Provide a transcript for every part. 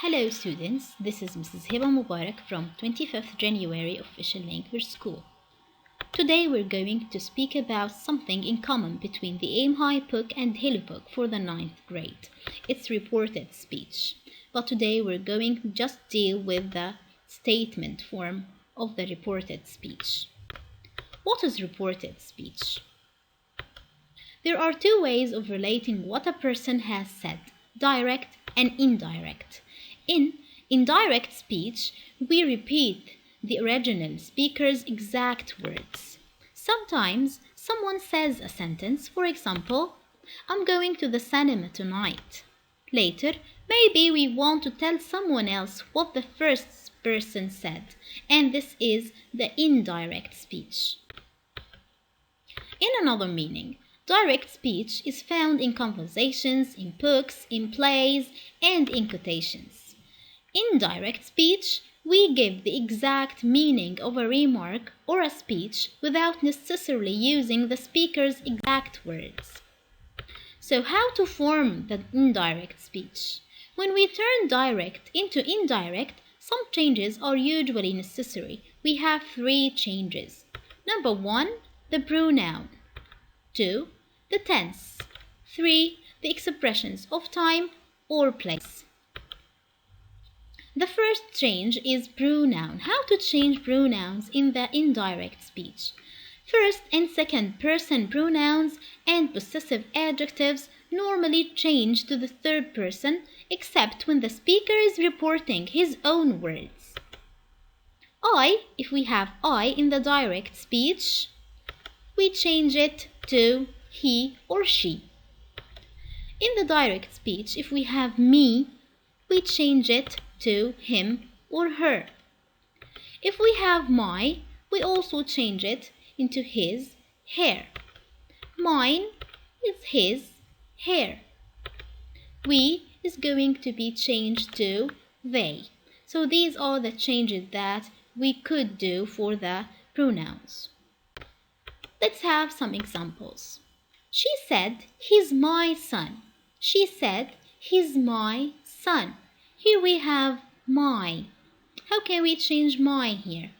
Hello students, this is Mrs. HebaMobarak from 25th January Official Language School. Today we're going to speak about something in common between the Aim High book and Hello book for the 9th grade. It's reported speech. But today we're going to just deal with the statement form of the reported speech. What is reported speech? There are two ways of relating what a person has said, direct and indirect. In indirect speech, we repeat the original speaker's exact words. Sometimes someone says a sentence, for example, I'm going to the cinema tonight. Later, maybe we want to tell someone else what the first person said, and this is the indirect speech. In another meaning, direct speech is found in conversations, in books, in plays, and in quotations. In direct speech, we give the exact meaning of a remark or a speech without necessarily using the speaker's exact words. So how to form the indirect speech? When we turn direct into indirect, some changes are usually necessary. We have three changes. Number 1, the pronoun. 2, the tense. 3, the expressions of time or place. The first change is pronoun. How to change pronouns in the indirect speech? First and second person pronouns and possessive adjectives normally change to the third person except when the speaker is reporting his own words. If we have I in the direct speech, we change it to he or she. In the direct speech, if we have me, we change it to him or her. If we have my, we also change it into his, her. Mine is his, her. We is going to be changed to they. So these are the changes that we could do for the pronouns. Let's have some examples. She said, he's my son. She said, he's my son. Here we have my. How can we change my here?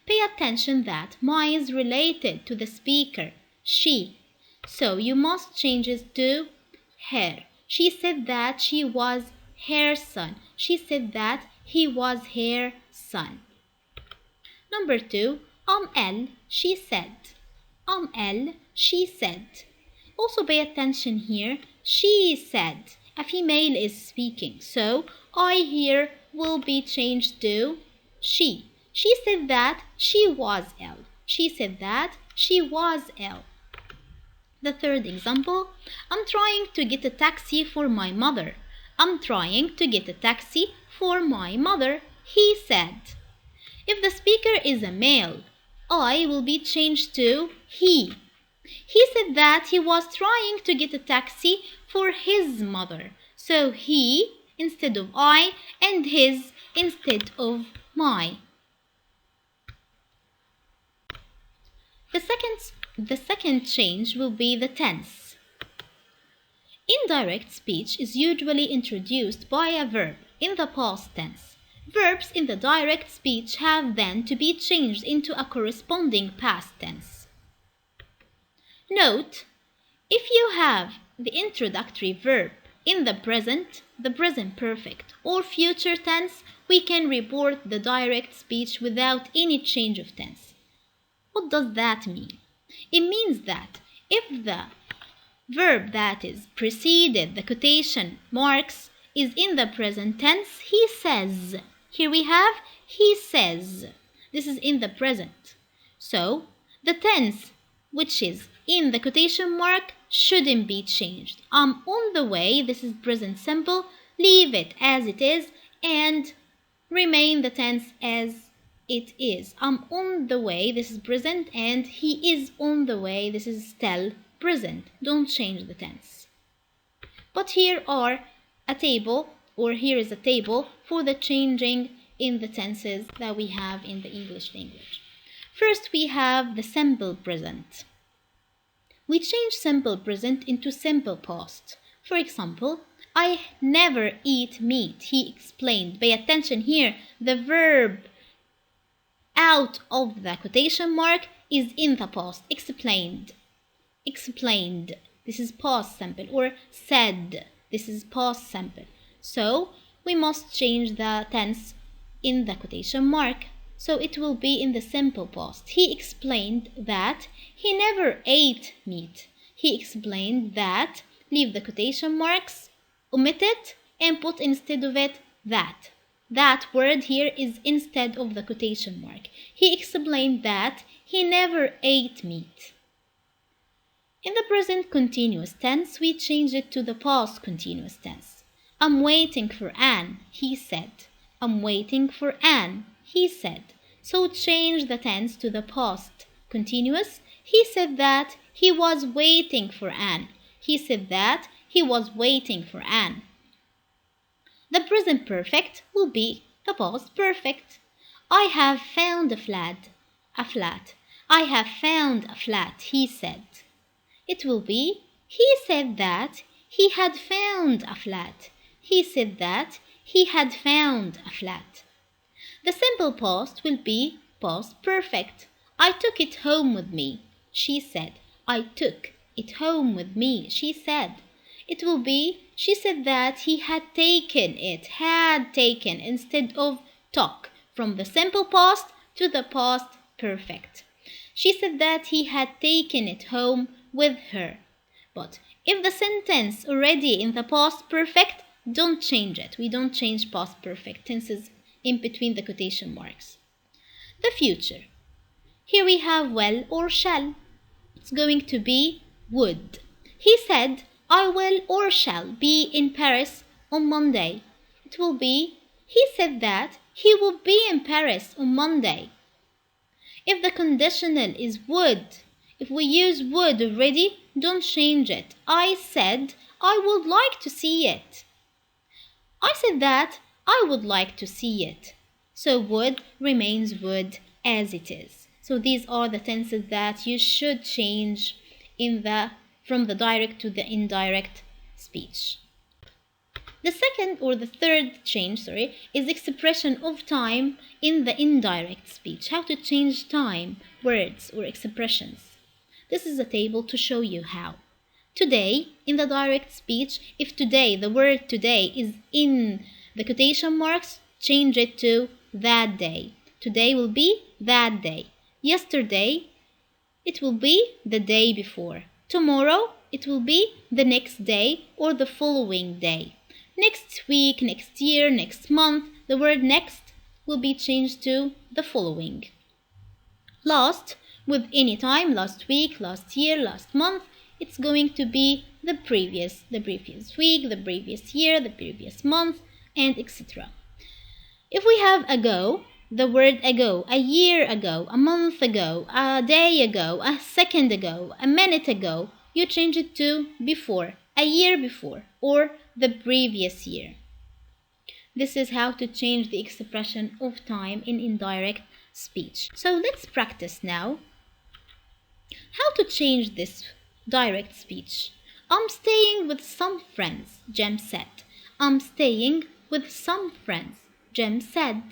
Pay attention that my is related to the speaker, she. So you must change it to her. She said that she was her son. She said that he was her son. Number 2, Elle, she said. Elle, she said. Also pay attention here. She said. A female is speaking. So I here will be changed to she. She said that she was ill. She said that she was ill. The third example, I'm trying to get a taxi for my mother. I'm trying to get a taxi for my mother, he said. If the speaker is a male, I will be changed to he. He said that he was trying to get a taxi for his mother. So he instead of I and his instead of my. The second change will be the tense. Indirect speech is usually introduced by a verb in the past tense. Verbs in the direct speech have then to be changed into a corresponding past tense. Note, if you have the introductory verb in the present perfect, or future tense, we can report the direct speech without any change of tense. What does that mean? It means that if the verb that is preceded the quotation marks is in the present tense, he says. Here we have he says. This is in the present. So the tense which is in the quotation mark shouldn't be changed. I'm on the way, this is present simple, leave it as it is and remain the tense as it is. I'm on the way, this is present, and he is on the way, this is still present. Don't change the tense. But here is a table for the changing in the tenses that we have in the English language. First, we have the simple present. We change simple present into simple past. For example, I never eat meat, he explained. Pay attention here. The verb out of the quotation mark is in the past. Explained. Explained. This is past simple. Or said. This is past simple. So we must change the tense in the quotation mark. So it will be in the simple past. He explained that he never ate meat. He explained that. Leave the quotation marks, omit it, and put instead of it that. That word here is instead of the quotation mark. He explained that he never ate meat. In the present continuous tense, we change it to the past continuous tense. I'm waiting for Anne, he said. I'm waiting for Anne, he said. So change the tense to the past continuous. He said that he was waiting for Anne. He said that he was waiting for Anne. The present perfect will be the past perfect. I have found a flat. A flat. I have found a flat, he said. It will be, he said that he had found a flat. He said that he had found a flat. The simple past will be past perfect. I took it home with me, she said. I took it home with me, she said. It will be, she said that he had taken it, had taken instead of took, from the simple past to the past perfect. She said that he had taken it home with her. But if the sentence already in the past perfect, don't change it. We don't change past perfect tenses in between the quotation marks. The future. Here we have will or shall. It's going to be would. He said, I will or shall be in Paris on Monday. It will be, he said that he will be in Paris on Monday. If the conditional is would, if we use would already, don't change it. I said, I would like to see it. I said that I would like to see it. So would remains would as it is. So these are the tenses that you should change from the direct to the indirect speech. The second or the third change, is expression of time in the indirect speech. How to change time, words or expressions. This is a table to show you how. Today, in the direct speech, if today, the word today is in the quotation marks, change it to that day. Today will be that day. Yesterday, it will be the day before. Tomorrow, it will be the next day or the following day. Next week, next year, next month, the word next will be changed to the following. Last, with any time, last week, last year, last month, it's going to be the previous week, the previous year, the previous month, and etc. If we have ago, the word ago, a year ago, a month ago, a day ago, a second ago, a minute ago, you change it to before, a year before, or the previous year. This is how to change the expression of time in indirect speech. So let's practice now. How to change this direct speech? I'm staying with some friends, Jem said. I'm staying with some friends, Jem said.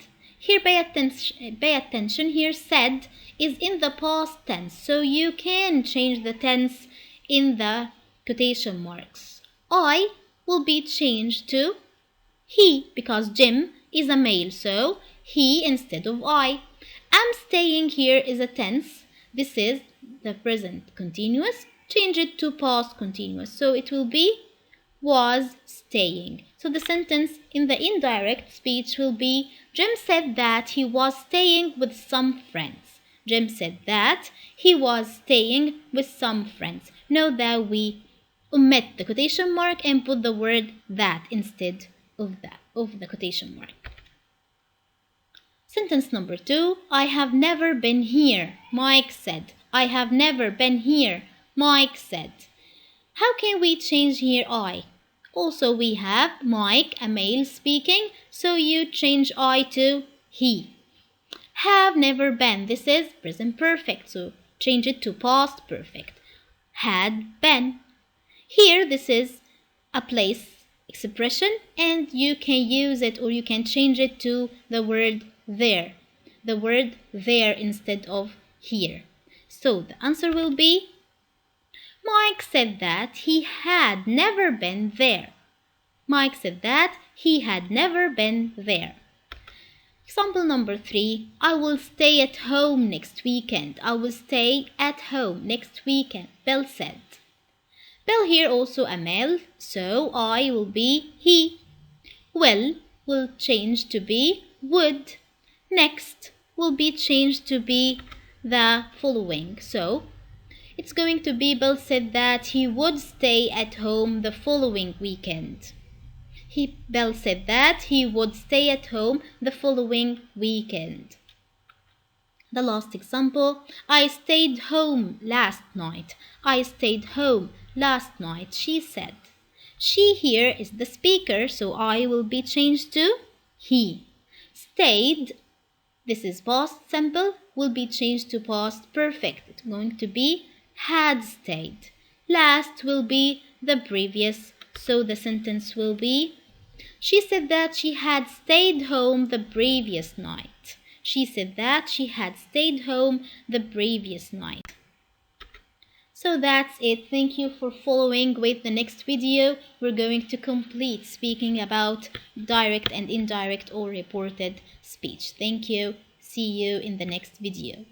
Here pay attention. Here said is in the past tense, so you can change the tense in the quotation marks. I will be changed to he because Jim is a male, so he instead of I. I'm staying here is a tense. This is the present continuous. Change it to past continuous, so it will be was staying. So the sentence in the indirect speech will be Jim said that he was staying with some friends. Jim said that he was staying with some friends. Note that we omit the quotation mark and put the word that instead of the quotation mark. Sentence number 2. I have never been here, Mike said. I have never been here, Mike said. How can we change here I? Also we have Mike, a male speaking, so you change I to he. Have never been, this is present perfect, so change it to past perfect. Had been. Here this is a place expression, and you can use it or you can change it to the word there. The word there instead of here. So the answer will be Mike said that he had never been there. Mike said that he had never been there. Example number 3. I will stay at home next weekend. I will stay at home next weekend, Bill said. Bill here also a male, so I will be he. Will change to be would. Next will be changed to be the following. So it's going to be Bill said that he would stay at home the following weekend. Bill said that he would stay at home the following weekend. The last example, I stayed home last night. I stayed home last night, she said. She here is the speaker, so I will be changed to he. Stayed, this is past simple, will be changed to past perfect. It's going to be had stayed. Last will be the previous, so the sentence will be she said that she had stayed home the previous night. She said that she had stayed home the previous night. So that's it. Thank you for following. With the next video, we're going to complete speaking about direct and indirect or reported speech. Thank you. See you in the next video.